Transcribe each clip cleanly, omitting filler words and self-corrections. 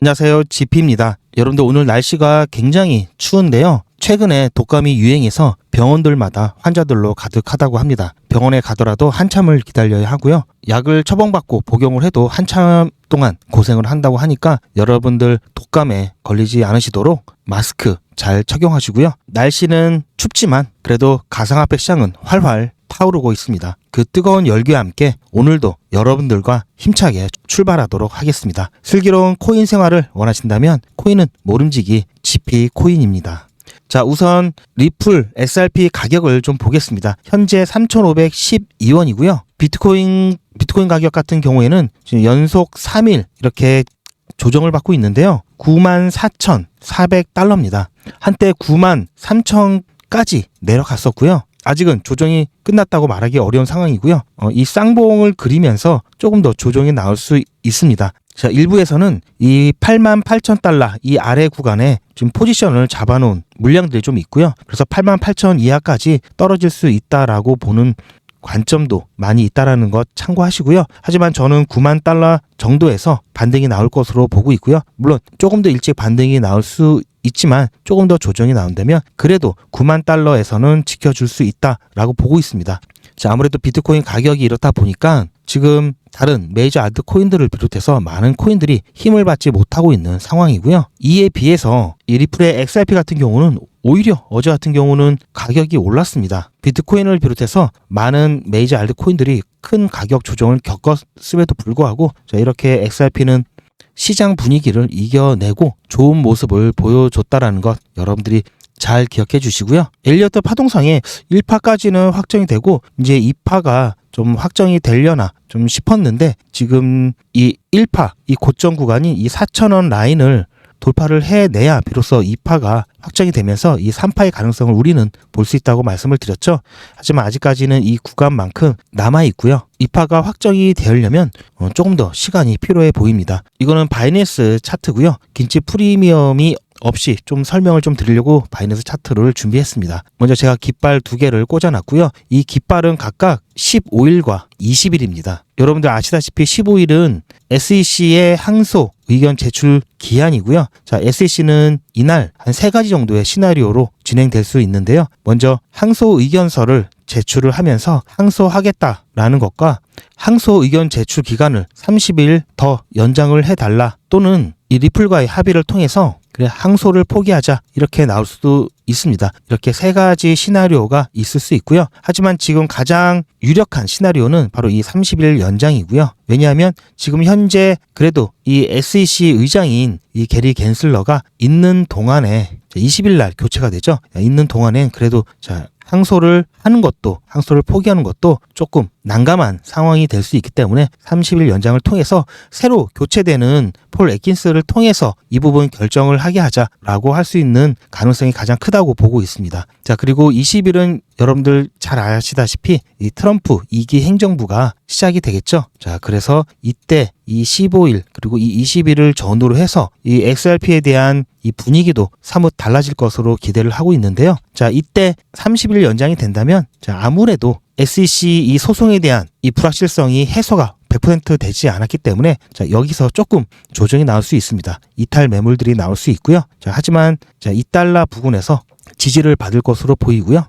안녕하세요. GP입니다. 여러분들 오늘 날씨가 굉장히 추운데요. 최근에 독감이 유행해서 병원들마다 환자들로 가득하다고 합니다. 병원에 가더라도 한참을 기다려야 하고요. 약을 처방받고 복용을 해도 한참 동안 고생을 한다고 하니까 여러분들 독감에 걸리지 않으시도록 마스크 잘 착용하시고요. 날씨는 춥지만 그래도 가상화폐 시장은 활활 타오르고 있습니다. 그 뜨거운 열기와 함께 오늘도 여러분들과 힘차게 출발하도록 하겠습니다. 슬기로운 코인 생활을 원하신다면 코인은 모름지기 GP 코인입니다. 자, 우선 리플 XRP 가격을 좀 보겠습니다. 현재 3,512원이고요. 비트코인 가격 같은 경우에는 지금 연속 3일 이렇게 조정을 받고 있는데요. 94,400달러입니다. 한때 93,000까지 내려갔었고요. 아직은 조정이 끝났다고 말하기 어려운 상황이고요. 이 쌍봉을 그리면서 조금 더 조정이 나올 수 있습니다. 자, 일부에서는 이 88,000달러 이 아래 구간에 지금 포지션을 잡아놓은 물량들이 좀 있고요. 그래서 88,000 이하까지 떨어질 수 있다라고 보는 관점도 많이 있다라는 것 참고하시고요. 하지만 저는 9만 달러 정도에서 반등이 나올 것으로 보고 있고요. 물론 조금 더 일찍 반등이 나올 수 있지만 조금 더 조정이 나온다면 그래도 9만 달러에서는 지켜줄 수 있다라고 보고 있습니다. 자, 아무래도 비트코인 가격이 이렇다 보니까 지금 다른 메이저 알트 코인들을 비롯해서 많은 코인들이 힘을 받지 못하고 있는 상황이고요. 이에 비해서 이 리플의 XRP 같은 경우는 오히려 어제 같은 경우는 가격이 올랐습니다. 비트코인을 비롯해서 많은 메이저 알트 코인들이 큰 가격 조정을 겪었음에도 불구하고 자, 이렇게 XRP는 시장 분위기를 이겨내고 좋은 모습을 보여줬다라는 것 여러분들이 잘 기억해 주시고요. 엘리어트 파동상에 1파까지는 확정이 되고 이제 2파가 좀 확정이 되려나 좀 싶었는데 지금 이 1파 이 고점 구간이 이 4,000원 라인을 돌파를 해내야 비로소 2파가 확정이 되면서 이 3파의 가능성을 우리는 볼 수 있다고 말씀을 드렸죠. 하지만 아직까지는 이 구간만큼 남아있고요. 2파가 확정이 되려면 조금 더 시간이 필요해 보입니다. 이거는 바이낸스 차트고요. 긴치 프리미엄이 없이 좀 설명을 좀 드리려고 바이낸스 차트를 준비했습니다. 먼저 제가 깃발 2개를 꽂아놨고요. 이 깃발은 각각 15일과 20일입니다. 여러분들 아시다시피 15일은 SEC의 항소 의견 제출 기한이고요. 자, SEC는 이날 한 3가지 정도의 시나리오로 진행될 수 있는데요. 먼저 항소 의견서를 제출을 하면서 항소하겠다라는 것과 항소 의견 제출 기간을 30일 더 연장을 해달라 또는 이 리플과의 합의를 통해서 그래 항소를 포기하자 이렇게 나올 수도 있습니다. 이렇게 3가지 시나리오가 있을 수 있고요. 하지만 지금 가장 유력한 시나리오는 바로 이 30일 연장이고요. 왜냐하면 지금 현재 그래도 이 SEC 의장인 이 게리 갠슬러가 있는 동안에 20일 날 교체가 되죠. 있는 동안엔 그래도 자 항소를 하는 것도 항소를 포기하는 것도 조금 난감한 상황이 될 수 있기 때문에 30일 연장을 통해서 새로 교체되는 폴 애킨스를 통해서 이 부분 결정을 하게 하자라고 할 수 있는 가능성이 가장 크다고 보고 있습니다. 자, 그리고 20일은 여러분들 잘 아시다시피 이 트럼프 2기 행정부가 시작이 되겠죠. 자, 그래서 이때 이 15일 그리고 이 20일을 전후로 해서 이 XRP에 대한 이 분위기도 사뭇 달라질 것으로 기대를 하고 있는데요. 자, 이때 30일 연장이 된다면 자, 아무래도 SEC 이 소송에 대한 이 불확실성이 해소가 100% 되지 않았기 때문에 자, 여기서 조금 조정이 나올 수 있습니다. 이탈 매물들이 나올 수 있고요. 자, 하지만 자, 2달러 부근에서 지지를 받을 것으로 보이고요.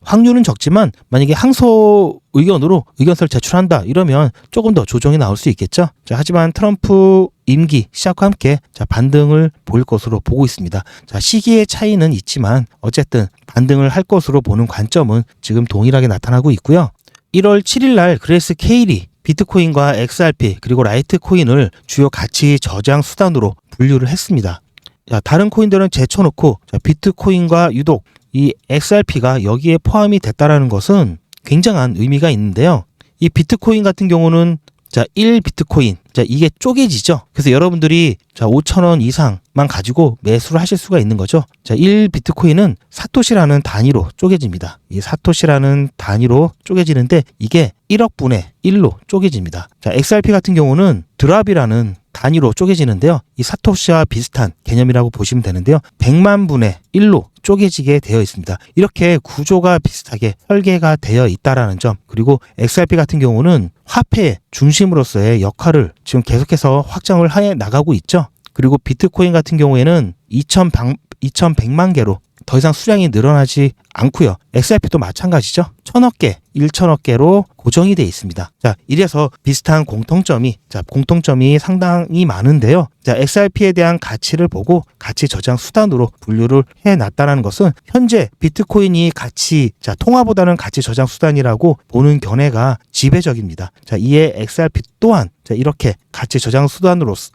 확률은 적지만 만약에 항소 의견으로 의견서를 제출한다 이러면 조금 더 조정이 나올 수 있겠죠. 자, 하지만 트럼프 임기 시작과 함께 자, 반등을 보일 것으로 보고 있습니다. 자, 시기의 차이는 있지만 어쨌든 반등을 할 것으로 보는 관점은 지금 동일하게 나타나고 있고요. 1월 7일 날 그레이스 케일이 비트코인과 XRP 그리고 라이트코인을 주요 가치 저장 수단으로 분류를 했습니다. 자, 다른 코인들은 제쳐놓고 자, 비트코인과 유독 이 XRP가 여기에 포함이 됐다라는 것은 굉장한 의미가 있는데요. 이 비트코인 같은 경우는 자, 1비트코인. 자, 이게 쪼개지죠. 그래서 여러분들이 자, 5,000원 이상만 가지고 매수를 하실 수가 있는 거죠. 자, 1비트코인은 사토시라는 단위로 쪼개집니다. 이 사토시라는 단위로 쪼개지는데 이게 1억 분의 1로 쪼개집니다. 자, XRP 같은 경우는 드랍이라는 단위로 쪼개지는데요. 이 사토시와 비슷한 개념이라고 보시면 되는데요. 100만 분의 1로 쪼개지게 되어 있습니다. 이렇게 구조가 비슷하게 설계가 되어 있다라는 점, 그리고 XRP 같은 경우는 화폐 중심으로서의 역할을 지금 계속해서 확장을 해 나가고 있죠. 그리고 비트코인 같은 경우에는 2100만 개로 더 이상 수량이 늘어나지 않고요. XRP도 마찬가지죠. 1000억 개, 1000억 개로 고정이 되어 있습니다. 자, 이래서 비슷한 공통점이 상당히 많은데요. 자, XRP에 대한 가치를 보고 가치 저장 수단으로 분류를 해놨다는 것은 현재 비트코인이 통화보다는 가치 저장 수단이라고 보는 견해가 지배적입니다. 자, 이에 XRP 또한 이렇게 가치 저장 수단으로서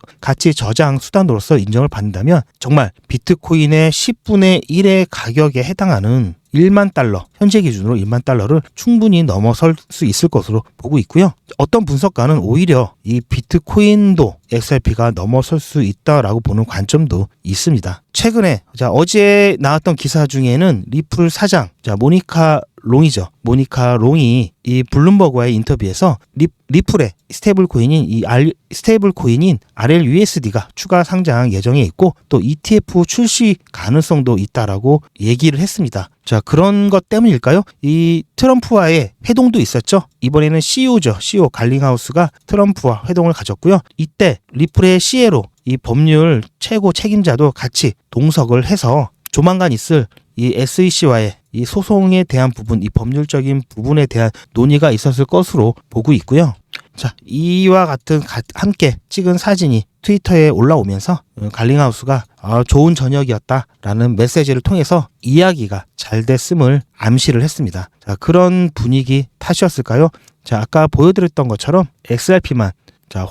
인정을 받는다면 정말 비트코인의 10분의 1의 가격에 해당하는 1만 달러, 현재 기준으로 1만 달러를 충분히 넘어설 수 있을 것으로 보고 있고요. 어떤 분석가는 오히려 이 비트코인도 XRP가 넘어설 수 있다라고 보는 관점도 있습니다. 최근에 어제 나왔던 기사 중에는 리플 사장 모니카 롱이 이 블룸버그와의 인터뷰에서 리플의 스테이블 코인인 RLUSD가 추가 상장 예정에 있고 또 ETF 출시 가능성도 있다라고 얘기를 했습니다. 자, 그런 것 때문일까요? 이 트럼프와의 회동도 있었죠. 이번에는 CEO 갈링하우스가 트럼프와 회동을 가졌고요. 이때 리플의 CEO로 이 법률 최고 책임자도 같이 동석을 해서 조만간 있을 이 SEC와의 이 소송에 대한 부분, 이 법률적인 부분에 대한 논의가 있었을 것으로 보고 있고요. 자, 이와 같은 함께 찍은 사진이 트위터에 올라오면서 갈링하우스가 좋은 저녁이었다라는 메시지를 통해서 이야기가 잘 됐음을 암시를 했습니다. 자, 그런 분위기 탓이었을까요? 자, 아까 보여드렸던 것처럼 XRP만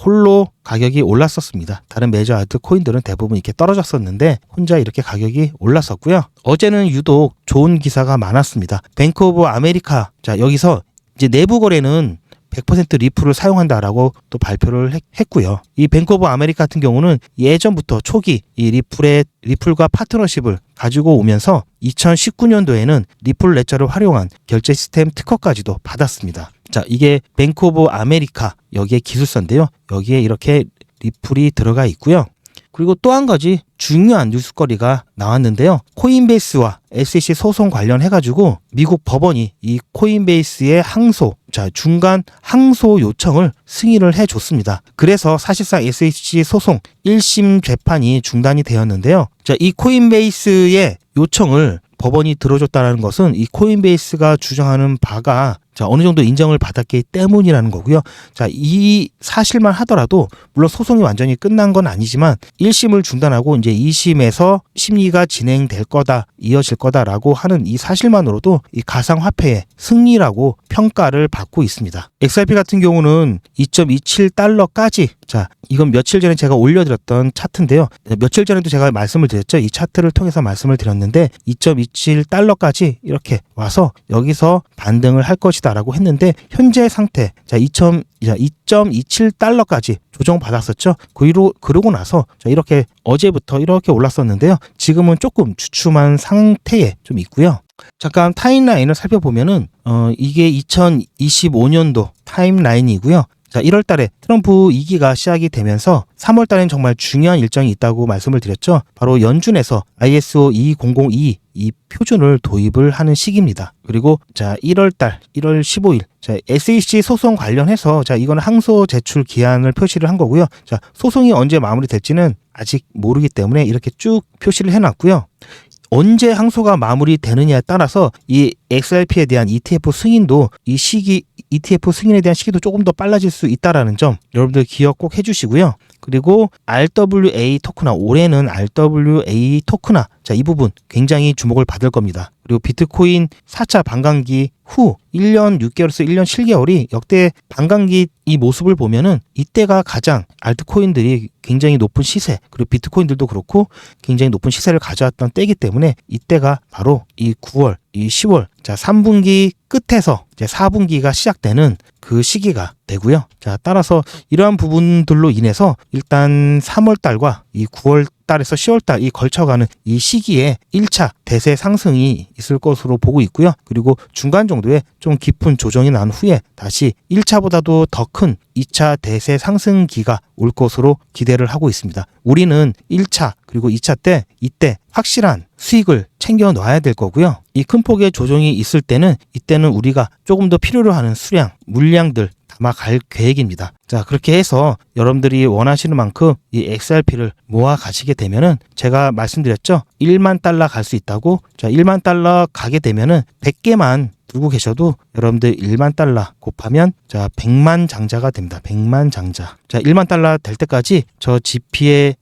홀로 가격이 올랐었습니다. 다른 메이저 알트 코인들은 대부분 이렇게 떨어졌었는데 혼자 이렇게 가격이 올랐었고요. 어제는 유독 좋은 기사가 많았습니다. 뱅크 오브 아메리카, 여기서 이제 내부 거래는 100% 리플을 사용한다라고 또 발표를 했고요. 이 뱅크 오브 아메리카 같은 경우는 예전부터 초기 이 리플과 파트너십을 가지고 오면서 2019년도에는 리플 레저를 활용한 결제 시스템 특허까지도 받았습니다. 자, 이게 뱅크 오브 아메리카 여기에 기술서인데요. 여기에 이렇게 리플이 들어가 있고요. 그리고 또 한 가지 중요한 뉴스거리가 나왔는데요. 코인베이스와 SEC 소송 관련해가지고 미국 법원이 이 코인베이스의 중간 항소 요청을 승인을 해줬습니다. 그래서 사실상 SEC 소송 1심 재판이 중단이 되었는데요. 자, 이 코인베이스의 요청을 법원이 들어줬다는 것은 이 코인베이스가 주장하는 바가 어느 정도 인정을 받았기 때문이라는 거고요. 자, 이 사실만 하더라도 물론 소송이 완전히 끝난 건 아니지만 1심을 중단하고 이제 2심에서 심리가 진행될 거다, 이어질 거다라고 하는 이 사실만으로도 이 가상화폐의 승리라고 평가를 받고 있습니다. XRP 같은 경우는 2.27달러까지 이건 며칠 전에 제가 올려드렸던 차트인데요. 며칠 전에도 제가 말씀을 드렸죠. 이 차트를 통해서 말씀을 드렸는데 2.27달러까지 이렇게 와서 여기서 반등을 할 것이다 라고 했는데 현재 상태 2.27달러까지 조정받았었죠. 그러고 나서 이렇게 어제부터 이렇게 올랐었는데요. 지금은 조금 주춤한 상태에 좀 있고요. 잠깐 타임라인을 살펴보면은 이게 2025년도 타임라인이고요. 자, 1월 달에 트럼프 2기가 시작이 되면서 3월 달엔 정말 중요한 일정이 있다고 말씀을 드렸죠. 바로 연준에서 ISO 20022 이 표준을 도입을 하는 시기입니다. 그리고 1월 15일 SEC 소송 관련해서 이거는 항소 제출 기한을 표시를 한 거고요. 소송이 언제 마무리될지는 아직 모르기 때문에 이렇게 쭉 표시를 해놨고요. 언제 항소가 마무리되느냐에 따라서 이 XRP에 대한 ETF 승인도 ETF 승인에 대한 시기도 조금 더 빨라질 수 있다라는 점 여러분들 기억 꼭 해주시고요. 그리고 RWA 토크나 올해는 RWA 토크나 이 부분 굉장히 주목을 받을 겁니다. 그리고 비트코인 4차 반감기 후 1년 6개월에서 1년 7개월이 역대 반감기 이 모습을 보면은 이때가 가장 알트코인들이 굉장히 높은 시세, 그리고 비트코인들도 그렇고 굉장히 높은 시세를 가져왔던 때이기 때문에 이때가 바로 이 9월, 이 10월 3분기 끝에서 이제 4분기가 시작되는 그 시기가 되고요. 따라서 이러한 부분들로 인해서 일단 3월 달과 이 9월 달에서 10월 달 이 걸쳐가는 이 시기에 1차 대세 상승이 있을 것으로 보고 있고요. 그리고 중간 정도에 좀 깊은 조정이 난 후에 다시 1차보다도 더 큰 2차 대세 상승기가 올 것으로 기대를 하고 있습니다. 우리는 1차 그리고 2차 때 이때 확실한 수익을 챙겨 놔야 될 거고요. 이 큰 폭의 조정이 있을 때는 이때는 우리가 조금 더 필요로 하는 수량, 물량들 아마 갈 계획입니다. 자, 그렇게 해서 여러분들이 원하시는 만큼 이 XRP를 모아 가시게 되면은 제가 말씀드렸죠. 1만 달러 갈 수 있다고. 자, 1만 달러 가게 되면은 100개만 들고 계셔도 여러분들 1만 달러 곱하면 자 100만 장자가 됩니다. 100만 장자. 자, 1만 달러 될 때까지 저 GP와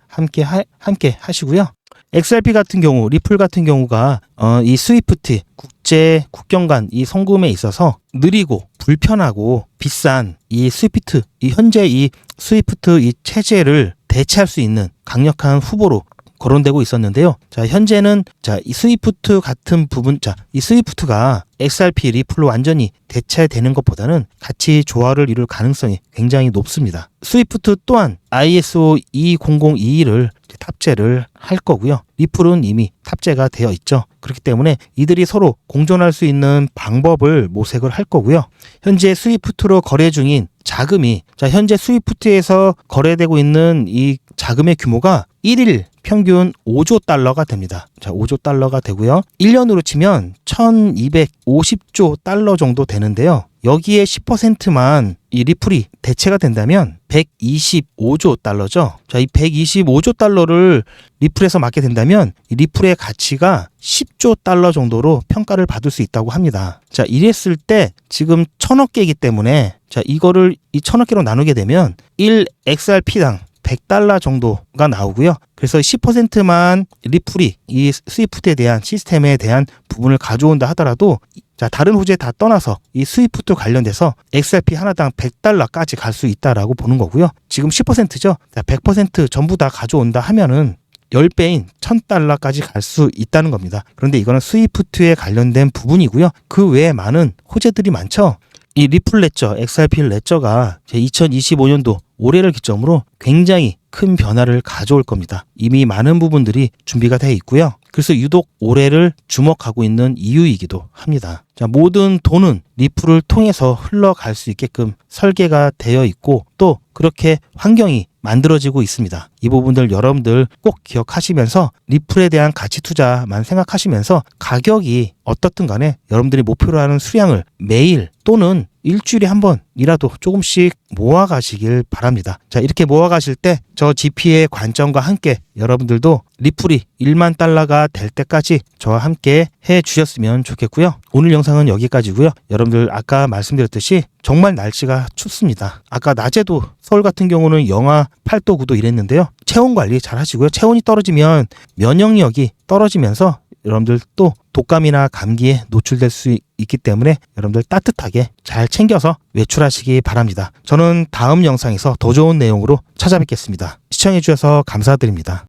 함께 하시고요. XRP 같은 경우, 리플 같은 경우가 이 스위프트 국제 국경 간 이 송금에 있어서 느리고 불편하고 비싼 이 스위프트, 이 현재 이 스위프트 이 체제를 대체할 수 있는 강력한 후보로 거론되고 있었는데요. 자, 현재는 이 스위프트 같은 부분, 이 스위프트가 XRP 리플로 완전히 대체되는 것보다는 같이 조화를 이룰 가능성이 굉장히 높습니다. 스위프트 또한 ISO 20022를 탑재를 할 거고요. 리플은 이미 탑재가 되어 있죠. 그렇기 때문에 이들이 서로 공존할 수 있는 방법을 모색을 할 거고요. 현재 스위프트로 거래 중인 자금이 현재 스위프트에서 거래되고 있는 이 자금의 규모가 1일 평균 5조 달러가 됩니다. 자, 5조 달러가 되고요. 1년으로 치면 1250조 달러 정도 되는데요. 여기에 10%만 이 리플이 대체가 된다면 125조 달러죠. 자, 이 125조 달러를 리플에서 맡게 된다면 이 리플의 가치가 10조 달러 정도로 평가를 받을 수 있다고 합니다. 자, 이랬을 때 지금 1000억 개이기 때문에 자, 이거를 이 1000억 개로 나누게 되면 1XRP당 100달러 정도가 나오고요. 그래서 10%만 리플이 이 스위프트에 대한 시스템에 대한 부분을 가져온다 하더라도 자, 다른 호재 다 떠나서 이 스위프트 관련돼서 XRP 하나당 100달러까지 갈 수 있다라고 보는 거고요. 지금 10%죠. 자, 100% 전부 다 가져온다 하면은 10배인 1000달러까지 갈 수 있다는 겁니다. 그런데 이거는 스위프트에 관련된 부분이고요. 그 외에 많은 호재들이 많죠. 이 리플 레저, XRP 레저가 2025년도 올해를 기점으로 굉장히 큰 변화를 가져올 겁니다. 이미 많은 부분들이 준비가 되어 있고요. 그래서 유독 올해를 주목하고 있는 이유이기도 합니다. 자, 모든 돈은 리플을 통해서 흘러갈 수 있게끔 설계가 되어 있고 또 그렇게 환경이 만들어지고 있습니다. 이 부분들 여러분들 꼭 기억하시면서 리플에 대한 가치 투자만 생각하시면서 가격이 어떻든 간에 여러분들이 목표로 하는 수량을 매일 또는 일주일에 한 번이라도 조금씩 모아가시길 바랍니다. 자, 이렇게 모아가실 때 저 GP의 관점과 함께 여러분들도 리플이 1만 달러가 될 때까지 저와 함께 해주셨으면 좋겠고요. 오늘 영상은 여기까지고요. 여러분들 아까 말씀드렸듯이 정말 날씨가 춥습니다. 아까 낮에도 서울 같은 경우는 영하 8도 9도 이랬는데요. 체온 관리 잘 하시고요. 체온이 떨어지면 면역력이 떨어지면서 여러분들 또 독감이나 감기에 노출될 수 있기 때문에 여러분들 따뜻하게 잘 챙겨서 외출하시기 바랍니다. 저는 다음 영상에서 더 좋은 내용으로 찾아뵙겠습니다. 시청해주셔서 감사드립니다.